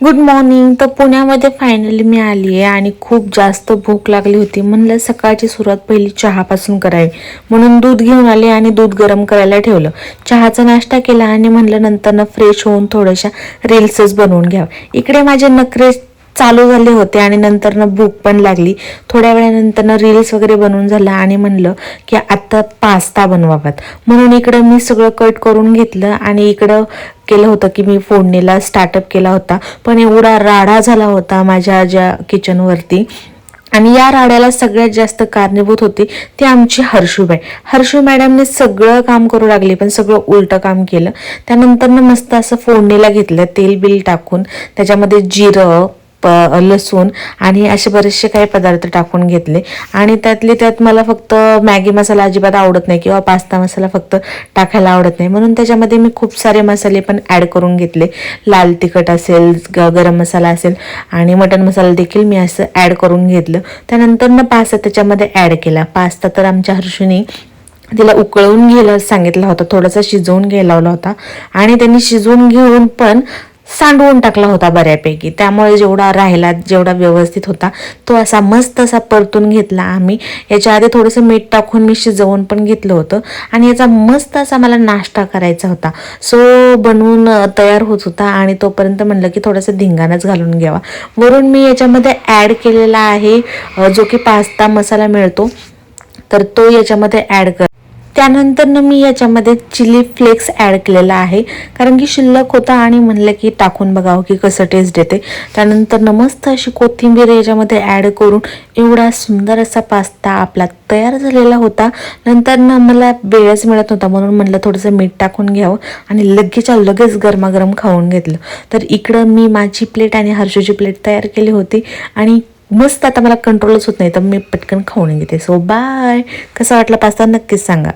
Good morning. तर पुण्यामध्ये finally मी आली आहे आणि खूप जास्त भूक लागली होती. म्हणलं सकाळची सुरुवात पहिली चहापासून करावी, म्हणून दूध घेऊन आले आणि दूध गरम करायला ठेवलं. चहाचा नाश्ता केला आणि म्हणलं नंतर फ्रेश होऊन थोड्याशा रील्सच बनवून घ्यावं. इकडे माझे नखरे चालू झाले होते आणि नंतर भूक पण लागली. थोड्या वेळानंतर रील्स वगैरे बनवून झाला आणि म्हणलं की आता पास्ता बनवावात, म्हणून इकडं मी सगळं कट करून घेतलं आणि इकडं केलं होतं की मी फोडणीला स्टार्टअप केला होता. पण एवढा राडा झाला होता माझ्या ज्या किचनवरती, आणि या राड्याला सगळ्यात जास्त कारणीभूत होती ती आमची हर्षूबाई. हर्षू मॅडमने सगळं काम करू लागली पण सगळं उलटं काम केलं. त्यानंतर मस्त असं फोडणीला घेतलं, तेल बिल टाकून त्याच्यामध्ये जिरं, लसूण आणि असे बरेचसे काही पदार्थ टाकून घेतले. आणि त्यातले त्यात मला फक्त मॅगी मसाला अजिबात आवडत नाही किंवा पास्ता मसाला फक्त टाकायला आवडत नाही, म्हणून त्याच्यामध्ये मी खूप सारे मसाले पण ॲड करून घेतले. लाल तिखट असेल, गरम मसाला असेल आणि मटन मसाला देखील मी असं ॲड करून घेतलं. त्यानंतर पास्ता त्याच्यामध्ये ॲड केला. पास्ता तर आमच्या हर्षूने तिला उकळून घ्यायला सांगितला होता, थोडासा शिजवून घ्यायला लावला होता आणि त्यांनी शिजवून घेऊन पण सांडवून टाकला होता बऱ्यापैकी. त्यामुळे जेवढा राहिला, जेवढा व्यवस्थित होता तो असा मस्त असा परतून घेतला आम्ही. याच्या आधी थोडंसं मीठ टाकून मी शिजवून पण घेतलं होतं आणि याचा मस्त असा मला नाश्ता करायचा होता. सो बनवून तयार होत होता आणि तोपर्यंत म्हणलं की थोडंसं धिंगाणच घालून घ्यावा. वरून मी याच्यामध्ये ॲड केलेला आहे जो की पास्ता मसाला मिळतो, तर तो याच्यामध्ये ॲड कर. त्यानंतर मी याच्यामध्ये चिली फ्लेक्स ॲड केलेला आहे, कारण की शिल्लक होता आणि म्हणलं की टाकून बघावं की कसं टेस्ट येते. त्यानंतर मस्त अशी कोथिंबीर याच्यामध्ये ॲड करून एवढा सुंदर असा पास्ता आपला तयार झालेला होता. नंतर मला वेळच मिळत नव्हता, म्हणून म्हणलं थोडंसं मीठ टाकून घ्यावं आणि लगेच गरमागरम खाऊन घेतलं. तर इकडं मी माझी प्लेट आणि हर्षूची प्लेट तयार केली होती आणि मस्त आता मला कंट्रोलच होत नाही, तर मी पटकन खाऊन घेते. So bye. कसा वाटला पास्ता नक्कीच सांगा.